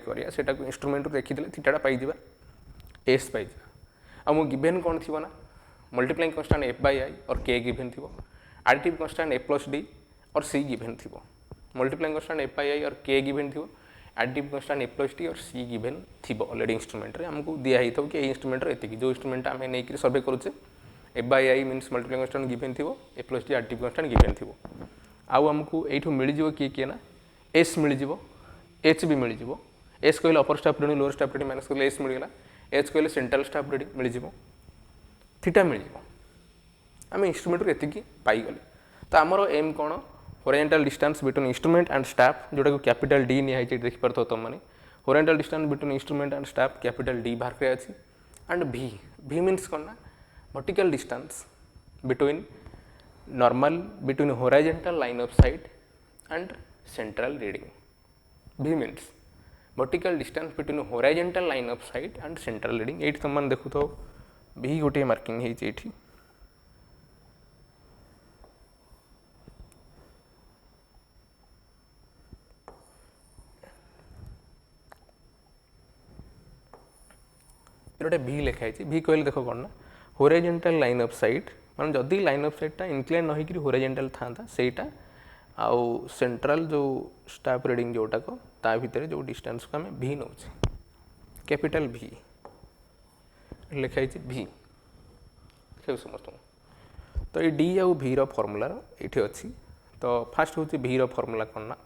करिया सेटा को इंस्ट्रूमेंट रो देखि देले थीटाटा पाई जिबा एस पाई जिबा आ मो गिवन कोन थिबो ना multiplying constant f by i और के गिवन थिबो additive constant a plus d और सी गिवन थिबो multiplying constant f by i और के गिवन थिबो additive constant a plus d और सी गिवन थिबो ऑलरेडी इंस्ट्रूमेंट रे हमको दिया ही थो कि ए इंस्ट्रूमेंट रे एतिकी जो इंस्ट्रूमेंट आमे नै कि सर्वे करूचे f by i means multiplying constant given थिबो a plus d additive constant given थिबो आउ हमको एठो मिल जिवो किए ना एस मिल जिवो एच भी मिल जिवो एस कहले upper staff reading lower staff reading minus कहले एस मिल गला एच कहले सेंट्रल स्टाफ रीडिंग मिल जिवो थीटा मिल जिवो आम इंस्ट्रूमेंट रे एतिकी पाई गले तो आमर एम कोन horizontal distance between instrument and staff जोटा को कैपिटल डी निया है देख पारथो तुम माने horizontal distance between instrument and staff capital D बाहर करे अछि एंड भी भी मींस कोन ना vertical distance between normal between horizontal line of sight and central reading भी means vertical distance between horizontal line of sight and central reading एठी तुम मन देखु तो भी गोटे मार्किंग है एठी गोटे भी लिखा है भी कहले देखो कौन ना हॉरिजॉन्टल लाइन ऑफ साइट माने जदि लाइन ऑफ साइट टा इंक्लाइन न होइकरी हॉरिजॉन्टल थांता सेटा आउ सेंट्रल जो स्टाफ रीडिंग जोटा को ता भीतर जो डिस्टेंस को हमें भी नौ कैपिटल भी लिखाई भी देखो समस्त तो ये डी आउ भी फॉर्मूला ये अच्छी तो फास्ट हूँ भी फॉर्मूला कौन ना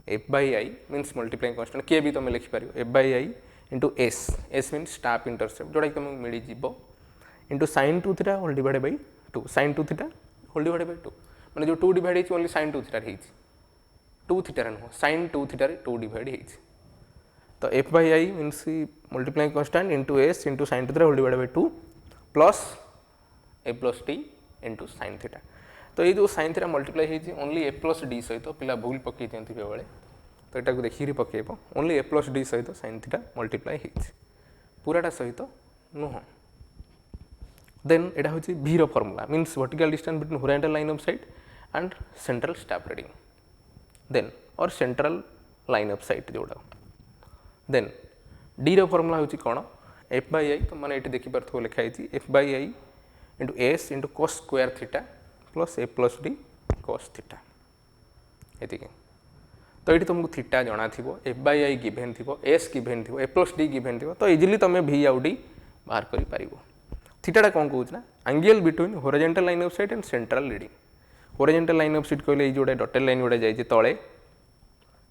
f by i means multiplying constant k भी तुम लिखिपार f by i into s s mean staff intercept जोटा कि तुमको मिल जीव into sine two theta whole divide by two sine two theta whole divide by two मैंने जो टू डिवाइड होती ओनली साइन टू थीटार टू थीटार नुह साइन टू थीटार टू डिवाइड होती तो f by i means multiplying constant into s into sine two theta whole divide by two plus A plus T into sine theta तो ये जो sine theta multiply होती only A plus D सहित पिला भूल पकई दिखती बेले तो यहाँ देखिए पकेब ओनली ए प्लस डी सहित साइन थीटा मल्टीप्लाई होती पूराटा सहित नुह देन एटा हूँ भी formula means vertical distance between horizontal line of sight and central staff reading then और सेंट्रल लाइन ऑफ साइट जोड़ा देन डी फॉर्मूला हूँ कौन एफ बाय आई तो मैंने ये देखिपार लिखाई f by i into s into cos square theta plus A plus d cos theta ये तो ये तुमको थीटा जना थी एफ बाय आई गिभेन थी एस गिभेन थी ए प्लस डी गिभेन थी तो इजिली तुम भी आउ डी बाहर कर थीटाटा कौन कौन ना angle between horizontal line of sight and central reading horizontal line of site कहले जोड़े डॉटेड लाइन गुड़ा जाइए तले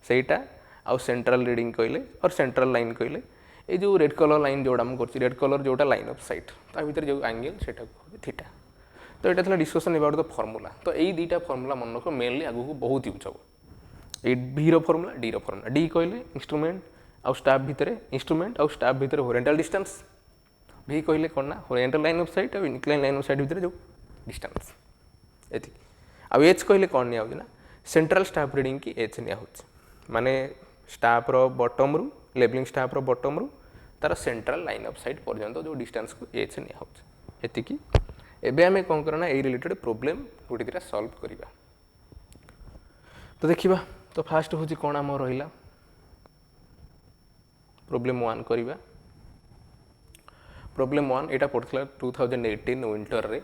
सेटा आउ सेंट्रल रीडिंग कहले और सेंट्रल लाइन कहले ये जो रेड कलर लाइन जोड़ा मुझे रेड कलर जोटा लाइन ऑफ साइट ता भीतर जो एंगल से थीटा तो यहाँ था डिस्कसन अबाउट द फॉर्मूला तो यही दुईटा फॉर्मूला मन रख मेनली आगू बहुत यूज हम ये भी फॉर्मूला डी फॉर्मूला डी कहले इंस्ट्रूमेंट आउ स्टाफ भितर इंस्ट्रूमेंट आउ स्टाफ भितर हॉरिजॉन्टल डिस्टेंस भी कहले कौन ना हॉरिजॉन्टल लाइन ऑफ साइट और इंक्लाइन लाइन ऑफ साइट भितर जो डिस्टेंस ये आउ एच कहले कौन निया ना सेंट्रल स्टाफ रीडिंग की एच निया माने स्टाफ रो बॉटम रु लेवलिंग स्टाफ रो बॉटम रु तार सेंट्रल लाइन ऑफ साइट पर्यंत जो डिस्टेंस को एच निया एतिकी एबे आमे कौन करना ए रिलेटेड प्रॉब्लम गोटे दुटा सॉल्व करिबा तो देखिबा तो फास्ट होची कोन आम रहिला प्रॉब्लम 1 करिबा प्रॉब्लम 1 एटा पड़थला 2018 विंटर रे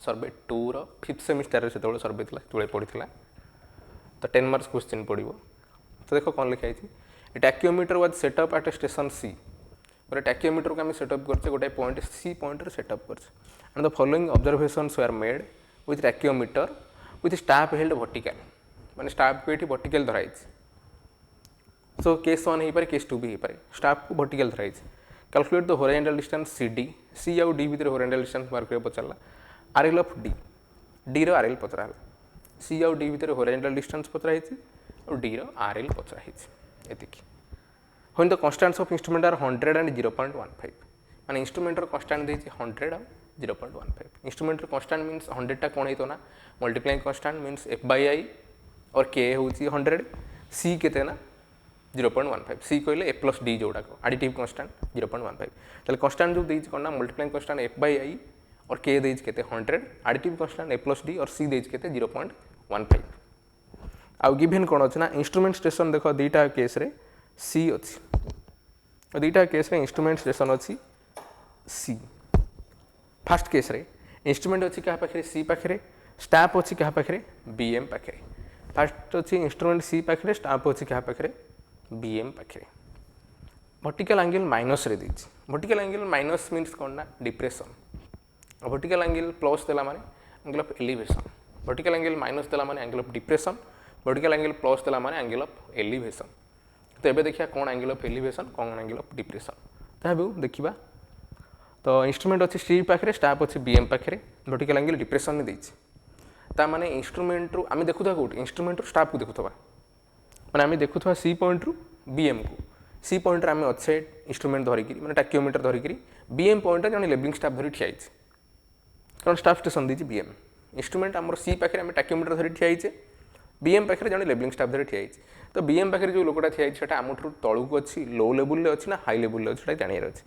सर्वे 2 रो 5th सेमिस्टर रे सेतबे सर्वे थला तुळे पड़िथला तो 10 मार्क्स क्वेश्चन पड़िबो तो देखो कौन लिखा है a tacheometer was set up at station c गोटे टैक्योमीटर को आम सेटअप करछे गोटे पॉइंट सी पॉइंट रे सेटअप करछे and the following observations were made with tacheometer with staff held vertical माने स्टाफ को ये वर्टिकल धराई सो केस 1 हो पारे केस 2 भी हो पारे स्टाफ को वर्टिकल धराई calculate the horizontal distance c d c आउ डी भीतर हॉरिजॉन्टल डिस्टेंस मार्क कर पचारला आरएल ऑफ डी डी रो आरएल पचरा सी आउ डी भीतर हॉरिजॉन्टल डिस्टेंस पचरा और डी रो आरएल पचरा एतिकी when the constants of instrument are 100 and 0.15 माने इंस्ट्रूमेंट कांस्टेंट देछि 100 और 0.15 इंस्ट्रूमेंट कांस्टेंट मींस 100 टा कोन हेतो ना multiplying constant means f by i और k होछि 100 c केते ना 0.15 c कहले a plus d जोडा को एडिटिव कांस्टेंट 0.15 तले कांस्टेंट जो देछि कोन ना multiplying constant f by i और k देछि केते 100 additive constant a plus d और c देछि केते 0.15 आ गिवन कोन अछि ना इंस्ट्रूमेंट स्टेशन देखो दीटा केस रे सी अच्छी दुईटा केस इंस्ट्रूमेंट स्टेशन अच्छी सी फास्ट केस रे इंस्ट्रूमेंट अच्छी क्या पाखे सी पाखे स्टाफ अच्छी क्या पाखे बीएम पाखे फास्ट अच्छी इंस्ट्रूमेंट सी पाखे स्टाफ अच्छी क्या पाखे बीएम पाखे वर्टिकल एंगल माइनस रे देछि वर्टिकल एंगल माइनस मीन्स कौन ना डिप्रेशन वर्टिकल एंगल प्लस देला माने angle of elevation vertical angle minus देला माने angle of depression vertical angle plus देला माने एंगल ऑफ एलिवेशन तो एबे देखिया कौन एंगल ऑफ एलिवेशन कौन एंगल ऑफ डिप्रेशन ताबे देखिबा तो इंस्ट्रूमेंट अच्छी सी पाखे स्टाफ अच्छी बीएम पाखे वर्टिकल एंगल डिप्रेशन में देछि ता माने इंस्ट्रूमेंट रु आमे देखुथा कोट इंस्ट्रूमेंट रु स्टाफ को देखुथबा माने आमे देखुथबा सी पॉइंट रु बीएम को सी पॉइंट रे आमे अच्छे इंस्ट्रूमेंट धरिकी माने टाकियोमीटर धरिकी बीएम पॉइंट रे जने लेबलिंग स्टाफ धरि ठिया आइछ कारण स्टाफ स्टेशन दीची बीएम इंस्ट्रूमेंट आमर सी पाखे आमे टाकियोमीटर धरि ठिया आइछ बीएम पाखे जने लेबलिंग स्टाफ धरि ठिया आइछ तो बीएम पाखे जो लोकटा ठिया आइछ सेटा आमठु तळुक अछि लो लेवल रे अछि ना हाई लेवल रे अछि सेटा जानियर अछि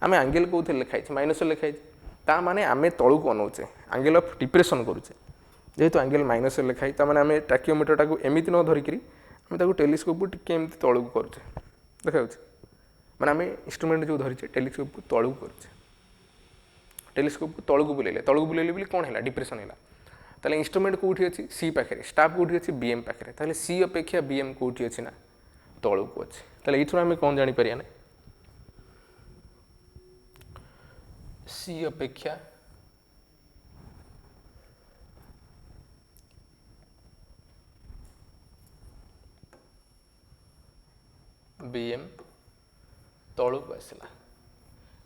आमे एंगल कोथे लिखा आइछ माइनस लिखा आइछ ता माने आमे तळुक अनौचे एंगल ऑफ डिप्रेशन करूचे जेहेतु एंगल माइनस लिखा ता माने आमे टाकियोमीटर टाको एमिति न धरिकी आमे ताको टेलीस्कोप को टिके एमिति तळुक करूचे देखाउछ माने आमे इंस्ट्रूमेंट जो धरिचे टेलीस्कोप को तळुक करूचे टेलीस्कोप को तळुक बुलेले बोली कोन हैला डिप्रेशन हैला ताले इंस्ट्रूमेंट कोठी अछि सी पाखे स्टाफ कोठी अछि बीएम पाखे ताले सी अपेक्षा बीएम कोठी अछि ना तळुक अछि ताले इथुरा आमे कोन जानि परिया ना सी अपेक्षा बीएम तळुक आसला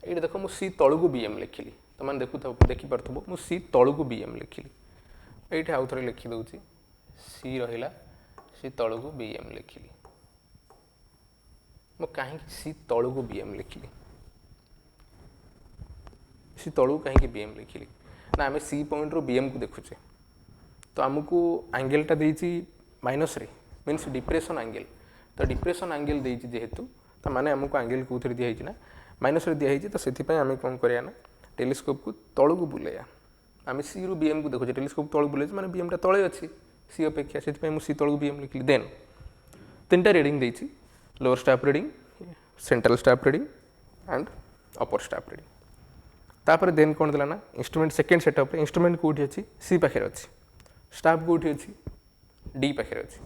ये देख मुझ सी तलू को बीएम लिखिली तो मैंने देखिपे मु सी तलू को बीएम लिखिली ये आउ थे लिखिदे सी रहा सी तलू को बीएम लिखिली मु कहीं सी तलू को बीएम लिखिली सी तलू कहीं बीएम लिखिली ना आम सी पॉइंट रो बीएम को देखुचे तो आमको एंगलटा देछि माइनस रे मीन्स डिप्रेशन एंगल तो डिप्रेशन एंगल देछि जेहेतु तो माने आमको एंगल कोथरे दिया है ना माइनस रे दिया है तो से आम कौन करिया ना टेलीस्कोप को तलू को बुलेया आम सी रु बीएम को देखुचे टेलीस्कोप तलू बुले माने बीएम टा तले अच्छी सी अपेक्षा से मुझे सी तलू को बीएम लिखिली देन तीनटा रीडिंग देछि lower staff reading central staff reading and upper staff reading तापर देन कौन देला ना इंस्ट्रूमेंट सेकेंड सेटअप रे इंस्ट्रूमेंट कोठी अछि सी पाखे अछि स्टाफ कोठी अछि डी पाखे अछि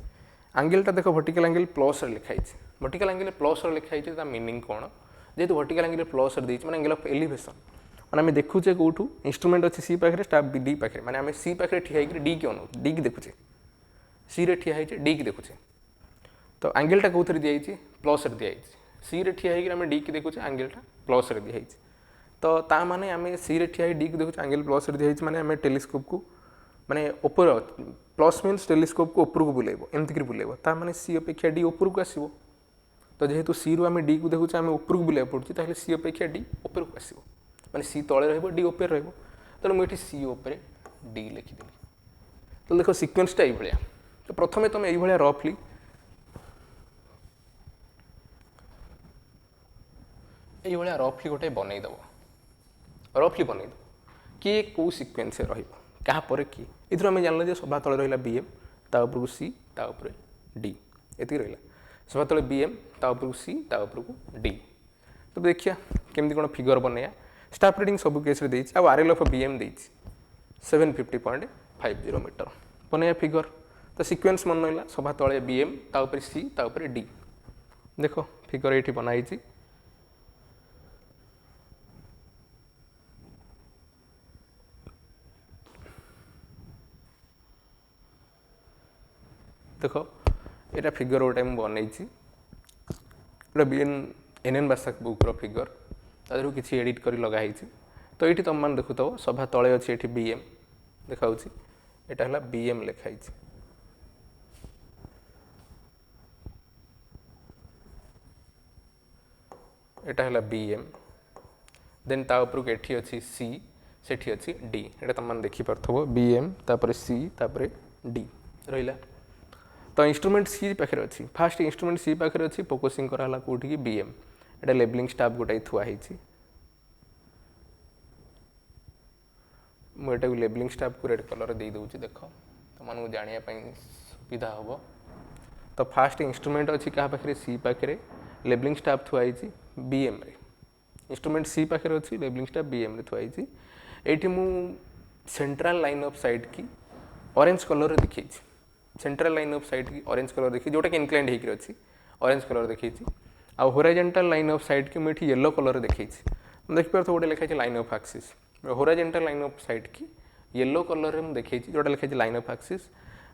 एंगलटा देखो वर्टिकल एंगल प्लस रे लिखा अछि वर्टिकल एंगल प्लस रे लिखा अछि ता मीनिंग कोन जेतु वर्टिकल एंगल प्लस रे देछि माने एंगल ऑफ एलिवेशन माने हम देखुचे कोठू इंस्ट्रूमेंट अछि सी पाखे स्टाफ बी डी पाखे माने हम सी पाखे ठिया हिकरी डी के अनु डी के देखुचे सी रे ठिया हिचे डी के देखुचे तो एंगलटा कोथरे दिया हिचे प्लस रे दिया हिचे सी रे ठिया हिकरी हम डी के देखुचे एंगलटा प्लस रे दिया हिचे तो ता माने आम सी रे ठिया डी को देखुचे एंगल प्लस रे दिया माने आम टेलीस्कोप को माने ऊपर प्लस मीन्स टेलीस्कोप को ऊपर को बुलेबो एमती कर बुलेबो ता माने सी अपेक्षा डी ऊपर को आसीबो तो जेहेतु सी रु आम डी को देखुचे आम ऊपर को बुलेबो पड़ुची ताहले सी अपेक्षा डी ऊपर को आसीबो माने सी तळे रहबो डी ऊपर रहबो तो मुझे सी ऊपर डी लिखि देली तो देखो सीक्वेंसटा एई भलिया तो प्रथमे तुम एई भलिया रफली एई भलिया रफली गोटे बनै दबो रफली बनै दो किए कौ सिक्वेन्स रहिबो क्या पर कि इथरो आम जानल जे सभा तले रहिला बीएम ता ऊपर को सी ता ऊपर डी एति रहिला सभा तले बीएम ता ऊपर को सी ता ऊपर को डी तो देखिया केमती कोन फिगर बनैया स्टाफ रीडिंग सब केस रे देछि आ आरएल ऑफ बीएम देछि 750.50 मीटर बनैया फिगर तो सिक्वेन्स मन नइला सभा तले बीएम ता ऊपर सी ता ऊपर डी देखो फिगर एठी बनाइछि देखो यहाँ फिगर गोटे मुझे बनई बीएन एनएन बासाक बुक्र फिगर तादर किसी एडिट कर लगाई तो ये तुम मैंने देखु तो सभा तले अच्छी ये बीएम देखा यहाँ है बीएम लिखाई यहाँ है बीएम देन ता ऊपर एठी अच्छी सी सेठी अच्छी डी ये तुम मैंने देखिपार बीएम तापर सी तापर डी रहा तो इंस्ट्रूमेंट सी पाखे अच्छी फास्ट इंस्ट्रूमेंट सी पाखे अच्छी फोकसिंग कराला कोठी की बीएम एटा लेबलिंग स्टाफ गोटाई थुआ होईची मुझे लेबलिंग स्टाफ को रेड कलर दे दूची देखो तो मानू जानिया सुविधा हम तो फास्ट इंस्ट्रूमेंट अच्छी क्या पाखे सी पाखे लेबलिंग स्टाफ थुआ होईची बीएम रे इंस्ट्रूमेंट सी पाखे अच्छी लेबलिंगटा बीएम रे थुआई ये मु सेंट्रल लाइन ऑफ साइट की ऑरेंज कलर देखी सेंट्रल लाइन ऑफ साइट की ऑरेंज कलर देखी जोटा कि इनक्लाइंड होकर अच्छी ऑरेंज कलर देखी आ होराइजेंटल लाइन ऑफ साइट की मुझे येलो कलर देखी देखिए गोटे लिखाई line of axis होराइजेंटल line of site की येलो कलर में देखी जोटा लिखाई लाइन ऑफ एक्सिस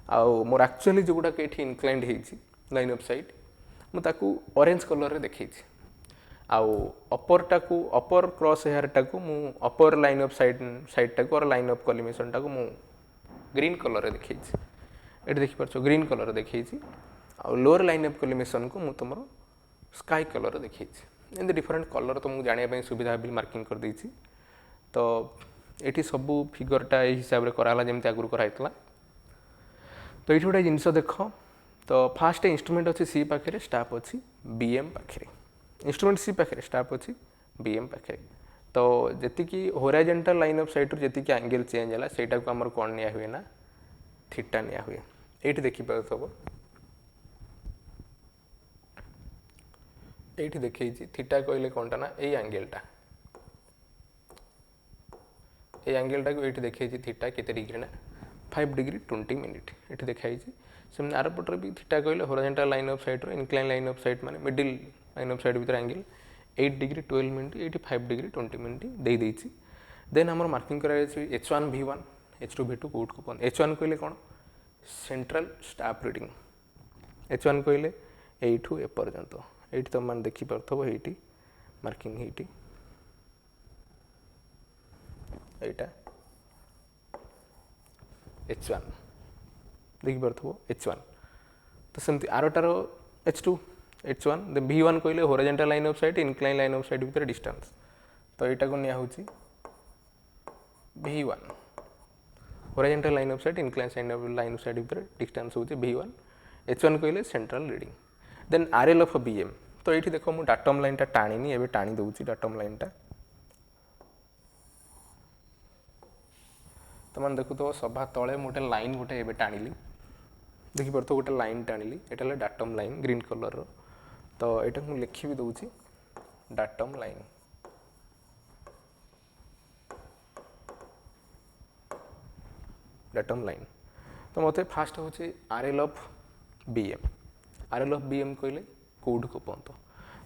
आउ मोर एक्चुअली जो गुड़ाक ये इनक्लाइंड होती लाइन ऑफ साइट मुझे ऑरेंज कलर रे देखी आउ अपर टाकू अपर क्रॉस हेयर टाकू मु अपर लाइन ऑफ साइड टाकू और लाइन ऑफ कॉलिमेशन टाकू मु ग्रीन कलर रे देखी ये देखिपार ग्रीन कलर देखी आउ लोअर लाइन ऑफ कॉलिमेशन को मु तुम स्काई कलर देखी एमती डिफरेंट कलर तो मुझे जानापी सुविधा भी मार्किंग कर देती तो ये सबू फिगरटा यही हिसाब से कराला जमी आगुरी कराइला तो ये गोटे जिनस देख तो फास्ट इंस्ट्रूमेंट अच्छी सी पाखे स्टाफ अच्छी बीएम पाखे इंस्ट्रूमेंट सी पाखे स्टाफ अच्छी बीएम पाखे तो जी होराइजेंटल लाइन ऑफ साइट जी एंगल चेंज है सेटा को आमर कौन निया हुए ना थीटा निया हुए ये देखिपार ये देखी थीटा कहले कौनटा ना ये एंगलटा ये एंगलटा को ये देखी थीटा केते डिग्री ना 5 डिग्री 20 मिनिट ये देखाई से आर पटर भी थीटा कहले horizontal line of sight incline line of site माने मिडिल लाइन ऑफ साइट भीतर एंगल 8 डिग्री 12 मिनिट ये 5 डिग्री 20 मिनिट दे देछि देन हमर मार्किंग करा H1 V1 H2 V2 code को H1 कहले कौन सेंट्रल स्टाफ रीडिंग H1 कहले एठू ए पर्यंत ये तुम मैंने देखिपार ये मार्किंग ये H1 देखिपार H1 तो सेमती आरटार H2 H1 V1 कहले horizontal line of sight incline line of sight भीतर डिस्टेंस तो यहाँ को निया होची V1 horizontal line of sight incline line of sight भीतर डिस्टेंस होची V1 H1 कहले central reading then RL of BM तो ये देख मुझे डाटम लाइन टाणी एवं टाणी दूसरी डाटम लाइन तो मैंने देखु तो सभा तले गोटे लाइन गोटे टाणी देखिपार तो गोटे लाइन टाणी ये डाटम लाइन ग्रीन कलर रो तो यहाँ मुझे लिखी भी दूसरी डाटम लाइन तो मत फास्ट हूँ RL of BM RL of BM कहले कोड को पहुँच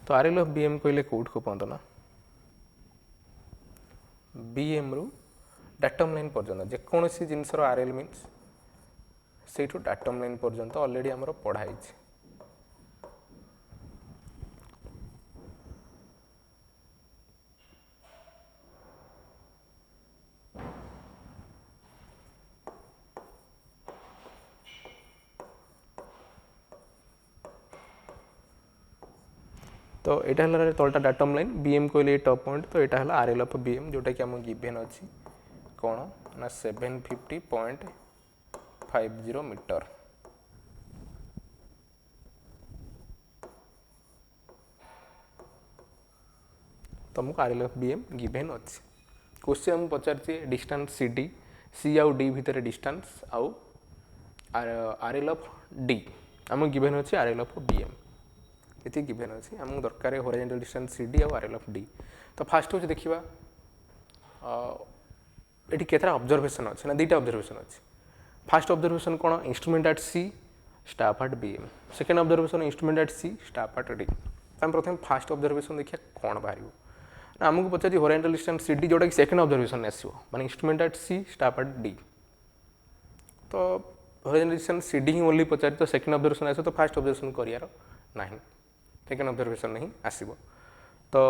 तो RL ऑफ BM कहले कोड को पहुँच ना BM रु डाटम लाइन पर्यंत जेकोसी जिनसर RL मीन्स से डाटम लाइन पर्यंत ऑलरेडी आमर पढ़ाई तो यहाँ तलटा डाटम लाइन BM कहले टॉप पॉइंट तो यहाँ है RL ऑफ BM जोटा कि आम गिवेन अच्छी कौन ना 750.50 मीटर तुमको RL ऑफ BM गिवेन अच्छी क्वेश्चन पचारे डिस्टेंस CD C आउ D भितर डिस्टेंस आउ RL ऑफ D आम गिवेन अच्छी RL ऑफ BM ये गिवेन अच्छी आमको दरकार होराइजेंटल डिस्टेंस CD आउ RL ऑफ D तो फास्ट हूँ देखा ये केतरा ऑब्जर्वेशन अच्छे ना दुटा ऑब्जर्वेशन अच्छे फास्ट ऑब्जर्वेशन कौन instrument at C staff at BM second observation instrument at C staff at D आम प्रथम फास्ट ऑब्जर्वेशन देखिए कौन बाहर ना आमको पचार होराइजेंटल डिस्टेंस CD जोटा कि सेकेंड ऑब्जर्वेशन आसो माने instrument at C staff at D तो होराइजेंटल डिस्टेंस CD ही ओनली पचार तो सेकेंड ऑब्जर्वेशन आसो तो फास्ट ऑब्जर्वेशन करार ना सेकेंड ऑब्जर्वेशन नहीं आसो तो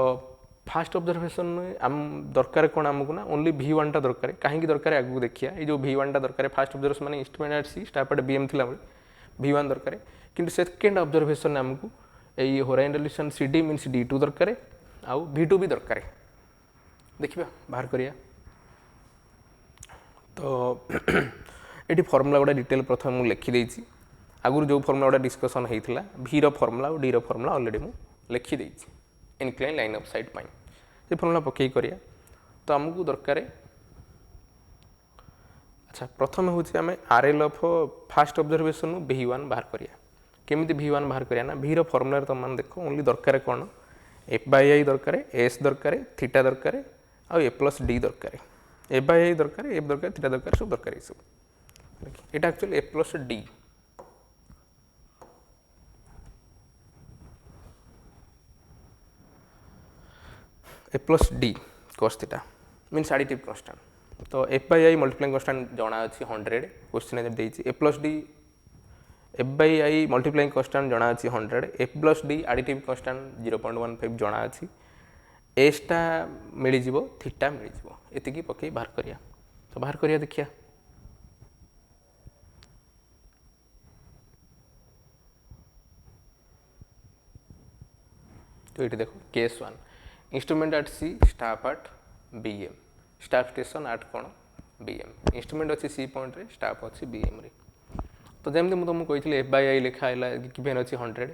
फास्ट ऑब्जर्वेशन आम दरकार कौन आमको ना ओनली V1 टा दरकार कहीं दरकार आगू देखिए ये जो V1 टा दरकार फास्ट ऑब्जर्वेशन माने instrument at C staff at BM थिला V1 दरकार किंतु सेकेंड ऑब्जर्वेशन आमको ये होराइजेंटल डिस्टेंस CD मीन्स D2 दरकार आउ V2 भी दरकार देखिए बाहर करिया तो ये फर्मुला गुड़ा डिटेल प्रथम मुझे लिखिदे आगुरी जो फर्मुला गुड़ा डिस्कसन होता V रो फर्मुला और D रो फर्मुला ऑलरेडी मुझे लिखिदे इनक्लाइन लाइन ऑफ साइट पाई से फर्मुला पकई करिया तो आमको दरकार अच्छा प्रथम हूँ आम RL of fast observation V1 बाहर करिया केमिति V1 बाहर करिया ना V रो फर्मुला तुम मैंने देख ओनली दरकार कौन एफ बाई आई दरकार, एस दरकार, थीटा दरकार, आउ ए प्लस डी दरकार, एफ बाई आई दरकार, एफ दरकार, थीटा दरकार, सब दरकार सब। এটা actually a plus d, a plus d cos theta means additive constant. तो f by i multiplying constant जना अच्छी 100 क्वेश्चन देती, a plus d f by i multiplying constant जना अच्छी 100, f plus d additive constant 0.15 जना अच्छी, एसटा मिल जीवो, theta मिल जीवो, एतिकी पकई बाहर करिया। तो बाहर करिया देखिया। तो ये देखो case 1 instrument at C, staff at BM, staff station at कौन बीएम, इंस्ट्रूमेंट अच्छी सी पॉइंट रे, स्टाफ अच्छी बीएम रे। तो जमी मुझे तुमको कही एफ बाई आई लिखाला गिभेन अच्छी 100,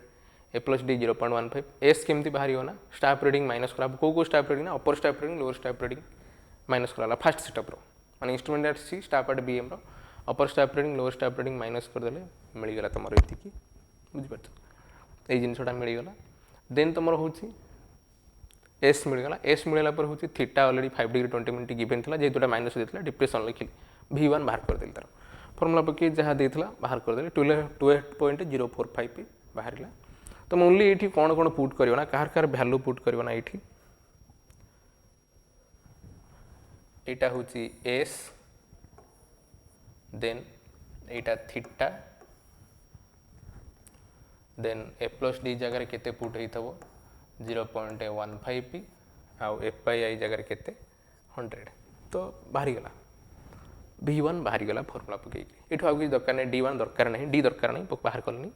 ए प्लस डी 0.15, एस केमती बाहर ना स्टाफ रीडिंग माइनस करा, कौ स्टाफ रीडिंग ना upper staff reading lower staff reading minus करा फास्ट सेटअप माने instrument at C, staff at BM upper staff reading lower staff reading minus करदे मिलगला तुम ये बुझीपार, ये जिनसा मिलगला। देन तुम हूँ एस मिलगला, एस मिलला हूँ theta already 5 degree 20 minute given था, जेहेतुटा माइनस होता डिप्रेशन लिखिली V1 बाहर करदेली तार फर्मुला पकई जहाँ देता बाहर करदे 28.045 बाहर। तो ओनली ये कौन कौन पुट करना कहार कहार भैल्यू पुट करना ये यहाँ हूँ एस, देन यहाँ थीटा, देन ए प्लस डी जगह केते पुट होता 0.15 आउ एफ बाई आई जगह केते 100। तो बाहरी गला V1 बाहरी गला फर्मुला पकई ये आउ किसी दरकार नहीं, D1 दरकार नहीं, डी दरकार नहीं, बाहर कलनी।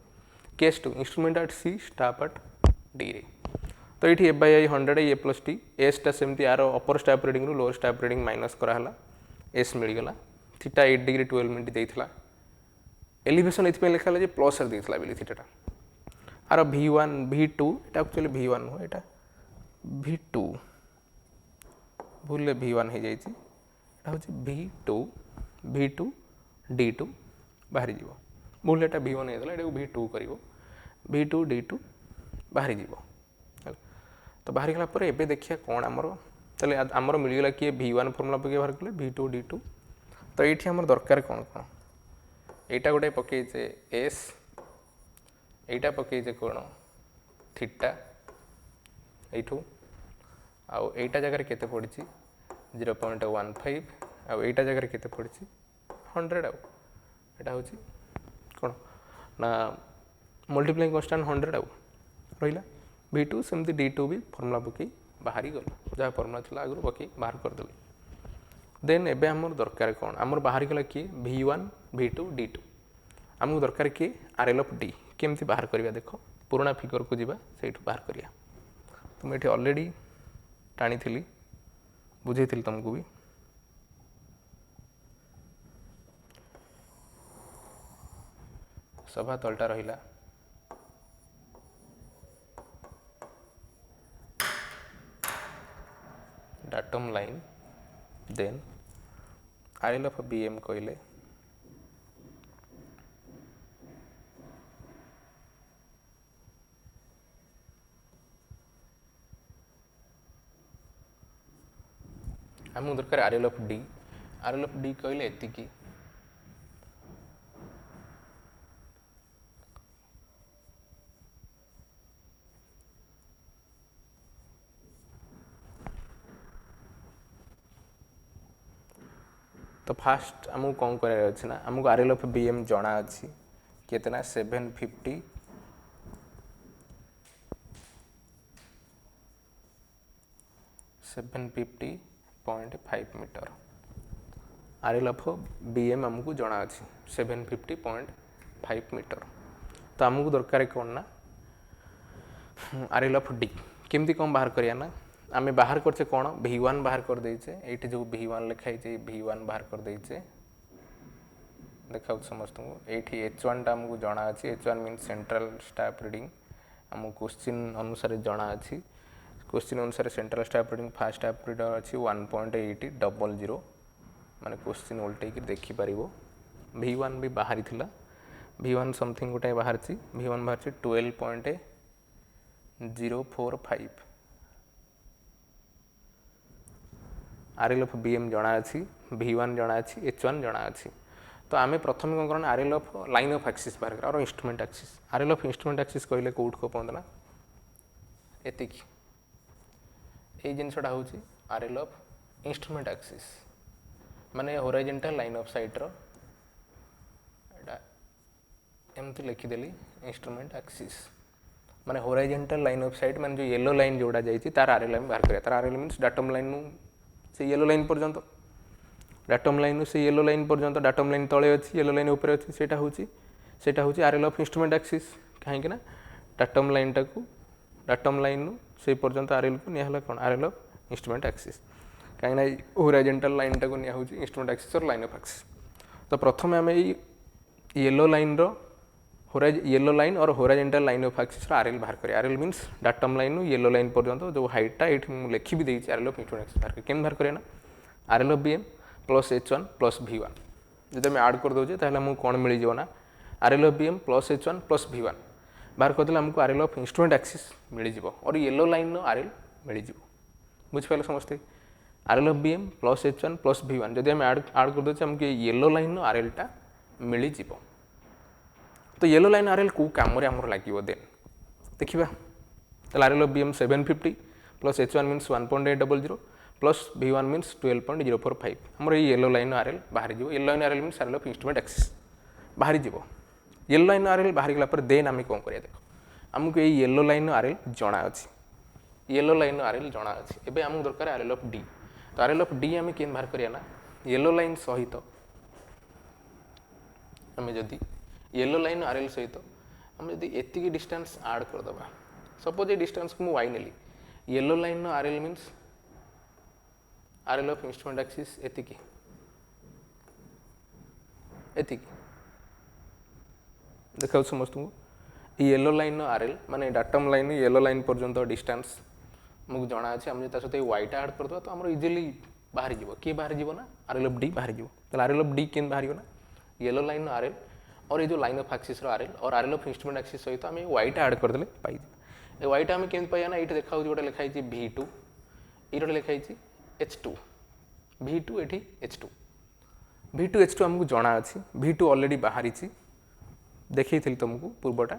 Case 2 instrument at C, staff at d रे। तो ये f by i 100, a plus t, एसटा सेमती यार अपर स्टाफ रीडिंग रू लोअर स्टाफ रीडिंग माइनस कराला, एस मिलगला, थीटा 8 डिग्री 12 मिनट देता, एलिवेशन ये लिखा है प्लस देता बोली थीटा आर V1 V2 ये एक्चुअली V1 नुह ये V2 भूल V1 हो जाए V2 D2 बाहर जीव भूल एटा V1 होता है V2 कर V2 D2 बाहर जीव। तो बाहर गला पर एबे देखिए कौन आमर ताले आमर मिलगला किए V1 फर्मुला पकई बाहर कले V2 D2। तो ये आमर दरकार कौन कौन यहाँ गोटे पकईचे एस, यहाँ पकईचे कौन थीटा यू आउ यहाँ जगह केते पड़ी 0.15 आउ यहाँ जगह केते पड़ी 100 आउ यहाँ हूँ कौन ना मल्टीप्लाइंग कांस्टेंट 100 आउ रहा V2 सेमती D2 भी फर्मुला पकई बाहरी गला जहाँ फर्मुला था आगु पकई बाहर करदेली। देन एबे आमर दरकार कौन आमर बाहरी गला किए V1 V2 D2 आमको दरकार किए RL ऑफ D केमती बाहर करिया देखो पुराना फिगर को जीवा से बाहर करिया। तो मुझे ऑलरेडी टाणी थी बुझे तुमको भी सभा तलटा रहिला datum line, then RL of BM कहले आमको दरकार RL of D, RL of D कहले एतिकी तो फास्ट आमको कौन कर आमको RL ऑफ BM जना अच्छी कितना 750.5 मीटर। RL ऑफ BM आमको जना अच्छी 750.5 मीटर। तो आमको दरकार कौन ना RL ऑफ D केमती कौन बाहर करिया ना आमे बाहर करचे कौन V1 बाहर कर देचे ये जो V1 लिखाई V1 बाहर कर देचे देखा समस्त को ये H1 टा आमको जना अच्छी H1 mean central staff reading आमको क्वेश्चन अनुसार जना अच्छी क्वेश्चन अनुसार central staff reading fast staff reader अच्छी 1.8000 माने क्वेश्चन उल्टे देखी पार V1 भी बाहरी थिला V1 समथिंग गोटे बाहर V1 बाहर 12.045 RL of BM जना अच्छी V1 जना अच्छी H1 जना अच्छी तो आम प्रथम कौन करना RL of line of axis बाहर कर और instrument axis RL of instrument axis कहले कौट को पहुँचना एति ये जिनसटा हूँ RL of इंस्ट्रूमेंट एक्सिस माने होराइजेंटल लाइन ऑफ साइट रो एमती लिखिदेली इंस्ट्रूमेंट एक्सिस माने होराइजेंटल लाइन ऑफ साइट माने जो येलो लाइन जोड़ा जाइए तार RL बाहर करिया तार RL मीन्स डाटम लाइन से येलो लाइन पर्यंत डाटम लाइन से येलो लाइन पर्यंत डाटम लाइन तले अच्छी येलो लाइन ऊपर अच्छी सेटा हूँ RL ऑफ इंस्ट्रूमेंट एक्सिस कहीं डाटम लाइन टाकू डाटम लाइन से पर्यंत RL को निया कौन RL ऑफ इंस्ट्रूमेंट एक्सिस कहीं होराइजेंटल लाइन टाक निया इंस्ट्रूमेंट एक्सिस और लाइन ऑफ एक्सिस तो प्रथम आम येलो लाइन येलो लाइन और होराइजेंटल लाइन ऑफ एक्सिस RL बाहर करें RL means datum line yellow line पर्यंत जो हाइटा ये लिखी भी देती RL ऑफ इंस्ट्रूमेंट एक्सिस बाहर करें केम बाहर करें ना RL of BM plus H1 plus V1 जब आम आड कर दे मुझे कौन मिल जाना RL of BM plus H1 plus V1 बाहर करदे आमको RL ऑफ इंस्ट्रूमेंट एक्सिस मिल जाव और येलो लाइन RL मिल जाव बुझिपारे समस्ते RL of BM plus H1 plus V1 जब आम आड कर दे आमको येलो लाइन RL टा मिल जाव तो येलो लाइन RL को काम लगे देन देखा तो RL of BM 750 plus H1 means 1.800 plus V1 means 12.045 आमर ये येलो लाइन RL बाहरी जीव yellow line RL means RL of instrument axis बाहरी जीव येलो लाइन RL बाहरी गला पर देन आम कौन करिया देख आमको ये येलो लाइन RL जना अच्छी येलो लाइन RL जना अच्छी एबे आमको दरकार RL ऑफ D तो RL ऑफ D आम के बाहर करिया ना येलो लाइन सहित आम जदि येलो लाइन RL सहित आम जदि एतिकी डिस्टेंस ऐड करदबा सपोज ये डिस्टेंस को y नेली yellow line RL means RL of instrument axis एतिकी देखा समस्त येलो लाइन RL माने डाटम लाइन येलो लाइन पर्यंत डिस्टेंस मुझे जना अच्छे आम सहित वाईटा ऐड करदे तो आम इजिली बाहरी जीव किए बाहरी जीव ना RL ऑफ D बाहरी जीव तो RL ऑफ D केन बाहरी ना येलो लाइन RL और ये जो लाइन ऑफ एक्सिस RL और RL ऑफ इंस्ट्रूमेंट एक्सिस सहित आम वाईटा ऐड करदे पाई ए वाईटा आम केम पाइना ये देखा गोटे लिखाई V2 ये लिखाई H2 V2 ये H2 V2 H2 आमको जना अच्छी V2 ऑलरेडी बाहरी देखी तुमको पूर्वटा